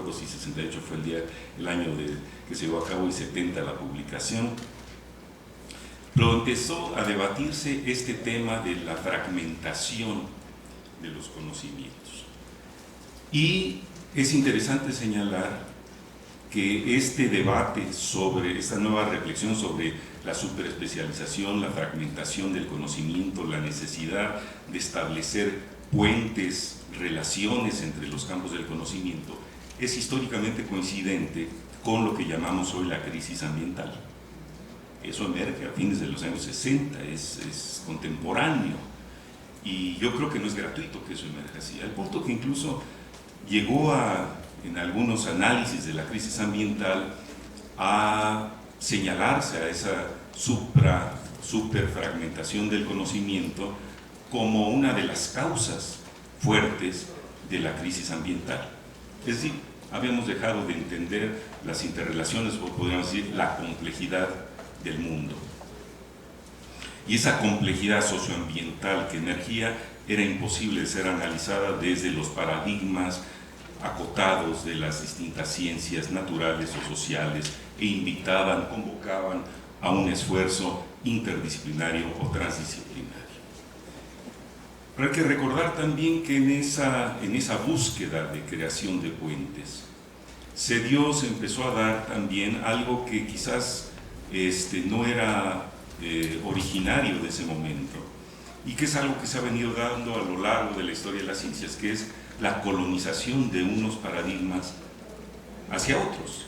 recuerdo si 68 fue el año que se llevó a cabo y 70 la publicación, pero empezó a debatirse este tema de la fragmentación de los conocimientos. Y es interesante señalar que este debate sobre esta nueva reflexión sobre la superespecialización, la fragmentación del conocimiento, la necesidad de establecer puentes, relaciones entre los campos del conocimiento, es históricamente coincidente con lo que llamamos hoy la crisis ambiental. Eso emerge a fines de los años 60, es contemporáneo, y yo creo que no es gratuito que eso emerja así, al punto que incluso llegó en algunos análisis de la crisis ambiental a señalarse a esa superfragmentación del conocimiento como una de las causas fuertes de la crisis ambiental. Es decir, habíamos dejado de entender las interrelaciones, o podríamos decir la complejidad del mundo. Y esa complejidad socioambiental que emergía era imposible de ser analizada desde los paradigmas acotados de las distintas ciencias naturales o sociales, e invitaban, convocaban a un esfuerzo interdisciplinario o transdisciplinario. Pero hay que recordar también que en esa búsqueda de creación de puentes se empezó a dar también algo que quizás no era originario de ese momento, y que es algo que se ha venido dando a lo largo de la historia de las ciencias, que es la colonización de unos paradigmas hacia otros.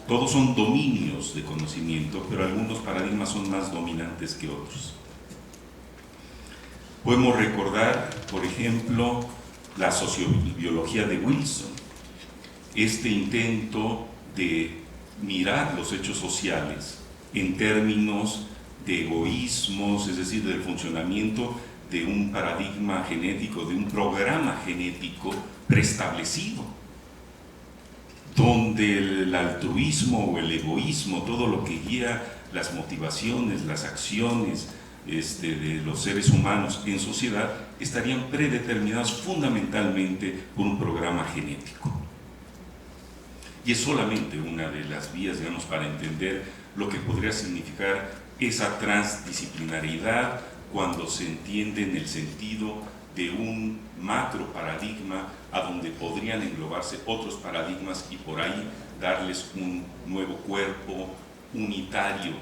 Todos son dominios de conocimiento, pero algunos paradigmas son más dominantes que otros. Podemos recordar, por ejemplo, la sociobiología de Wilson, este intento de mirar los hechos sociales en términos de egoísmos, es decir, del funcionamiento de un paradigma genético, de un programa genético preestablecido, donde el altruismo o el egoísmo, todo lo que guía las motivaciones, las acciones de los seres humanos en sociedad, estarían predeterminados fundamentalmente por un programa genético. Y es solamente una de las vías, digamos, para entender lo que podría significar esa transdisciplinariedad cuando se entiende en el sentido de un macro paradigma a donde podrían englobarse otros paradigmas y por ahí darles un nuevo cuerpo unitario,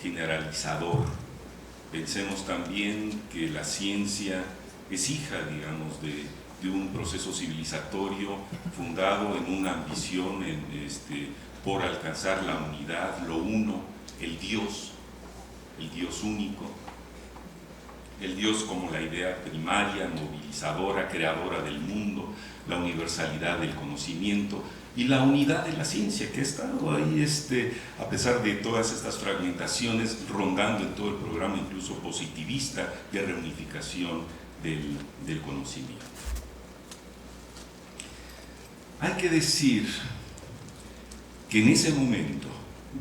generalizador. Pensemos también que la ciencia es hija, digamos, de un proceso civilizatorio fundado en una ambición por alcanzar la unidad, lo uno, el Dios único, el Dios como la idea primaria, movilizadora, creadora del mundo, la universalidad del conocimiento y la unidad de la ciencia, que ha estado ahí, a pesar de todas estas fragmentaciones, rondando en todo el programa, incluso positivista, de reunificación del conocimiento. Hay que decir que en ese momento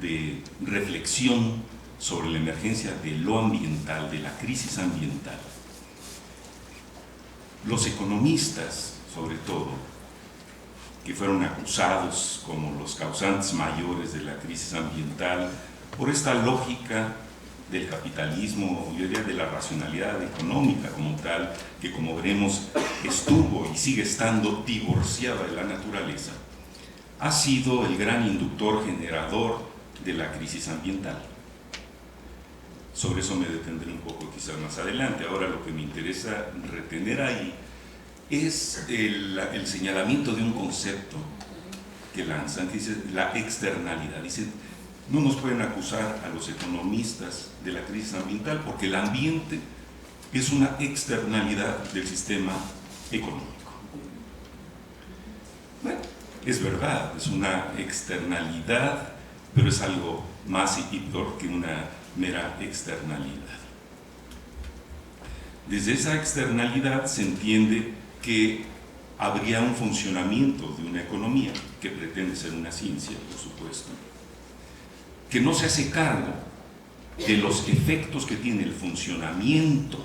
de reflexión sobre la emergencia de lo ambiental, de la crisis ambiental, los economistas, sobre todo, que fueron acusados como los causantes mayores de la crisis ambiental por esta lógica del capitalismo, yo diría de la racionalidad económica como tal, que como veremos estuvo y sigue estando divorciada de la naturaleza, ha sido el gran inductor generador de la crisis ambiental. Sobre eso me detendré un poco quizás más adelante. Ahora lo que me interesa retener ahí es el señalamiento de un concepto que lanzan, que dice la externalidad. Dicen, no nos pueden acusar a los economistas de la crisis ambiental porque el ambiente es una externalidad del sistema económico. Bueno, es verdad, es una externalidad, pero es algo más y peor que una mera externalidad. Desde esa externalidad se entiende que habría un funcionamiento de una economía, que pretende ser una ciencia, por supuesto, que no se hace cargo de los efectos que tiene el funcionamiento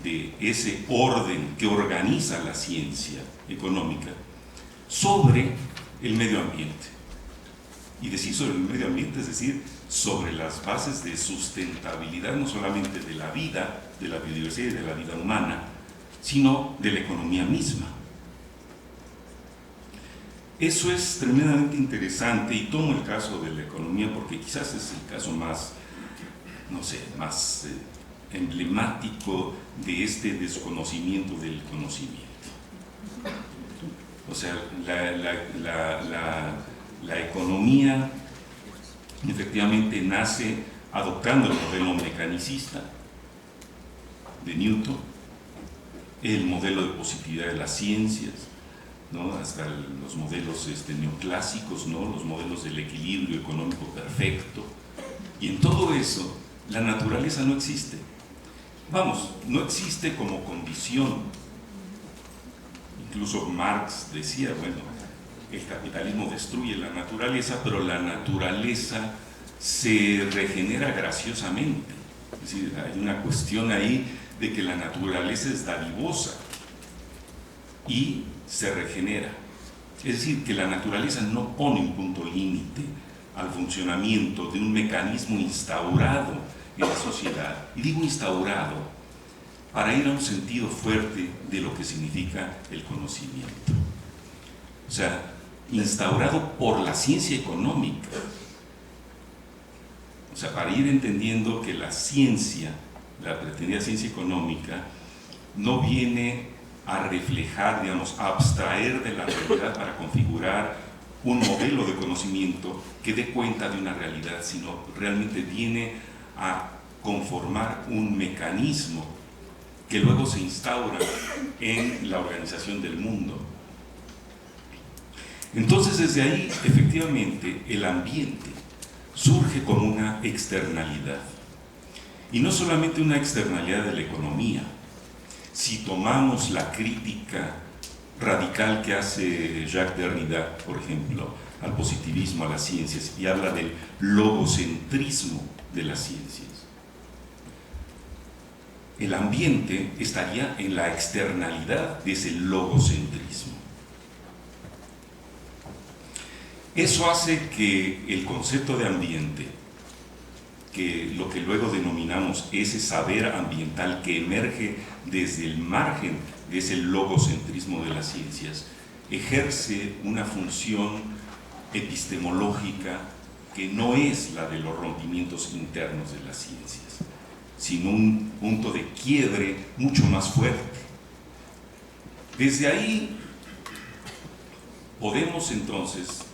de ese orden que organiza la ciencia económica sobre el medio ambiente. Y decir sobre el medio ambiente es decir, sobre las bases de sustentabilidad no solamente de la vida, de la biodiversidad y de la vida humana, sino de la economía misma. Eso es tremendamente interesante y tomo el caso de la economía porque quizás es el caso más, no sé, más emblemático de este desconocimiento del conocimiento. O sea, la economía efectivamente nace adoptando el modelo mecanicista de Newton, el modelo de positividad de las ciencias, ¿no? Hasta los modelos neoclásicos, ¿no? Los modelos del equilibrio económico perfecto. Y en todo eso, la naturaleza no existe. Vamos, no existe como condición. Incluso Marx decía, bueno, el capitalismo destruye la naturaleza, pero la naturaleza se regenera graciosamente. Es decir, hay una cuestión ahí de que la naturaleza es dadivosa y se regenera. Es decir, que la naturaleza no pone un punto límite al funcionamiento de un mecanismo instaurado en la sociedad. Y digo instaurado para ir a un sentido fuerte de lo que significa el conocimiento. O sea, instaurado por la ciencia económica. O sea, para ir entendiendo que la ciencia, la pretendida ciencia económica, no viene a reflejar, digamos, a abstraer de la realidad para configurar un modelo de conocimiento que dé cuenta de una realidad, sino realmente viene a conformar un mecanismo que luego se instaura en la organización del mundo. Entonces, desde ahí, efectivamente, el ambiente surge como una externalidad. Y no solamente una externalidad de la economía. Si tomamos la crítica radical que hace Jacques Derrida, por ejemplo, al positivismo, a las ciencias, y habla del logocentrismo de las ciencias, el ambiente estaría en la externalidad de ese logocentrismo. Eso hace que el concepto de ambiente, que lo que luego denominamos ese saber ambiental que emerge desde el margen de ese logocentrismo de las ciencias, ejerce una función epistemológica que no es la de los rompimientos internos de las ciencias, sino un punto de quiebre mucho más fuerte. Desde ahí podemos entonces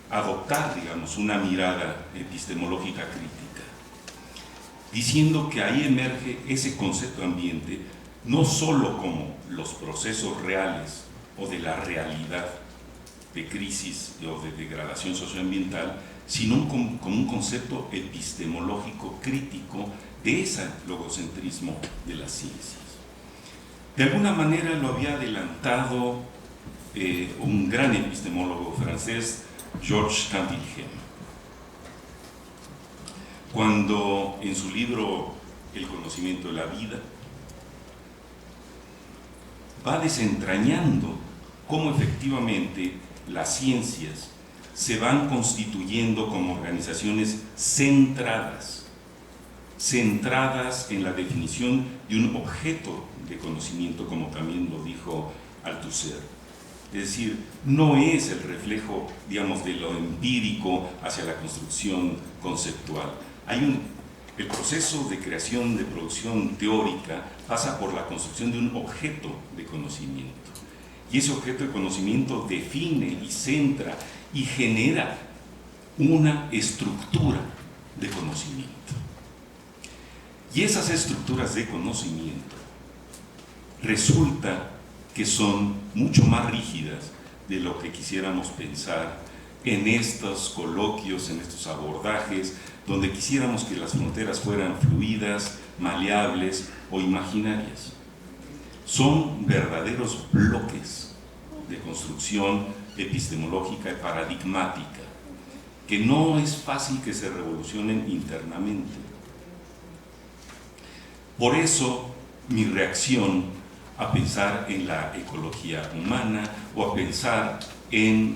adoptar, digamos, una mirada epistemológica crítica, diciendo que ahí emerge ese concepto de ambiente no solo como los procesos reales o de la realidad de crisis o de degradación socioambiental, sino como un concepto epistemológico crítico de ese logocentrismo de las ciencias. De alguna manera lo había adelantado un gran epistemólogo francés, Georges Cantilhem, cuando en su libro El conocimiento de la vida va desentrañando cómo efectivamente las ciencias se van constituyendo como organizaciones centradas en la definición de un objeto de conocimiento, como también lo dijo Althusser. Es decir, no es el reflejo, digamos, de lo empírico hacia la construcción conceptual. El proceso de creación, de producción teórica, pasa por la construcción de un objeto de conocimiento. Y ese objeto de conocimiento define y centra y genera una estructura de conocimiento. Y esas estructuras de conocimiento resulta que son mucho más rígidas de lo que quisiéramos pensar en estos coloquios, en estos abordajes, donde quisiéramos que las fronteras fueran fluidas, maleables o imaginarias. Son verdaderos bloques de construcción epistemológica y paradigmática, que no es fácil que se revolucionen internamente. Por eso, mi reacción a pensar en la ecología humana o a pensar en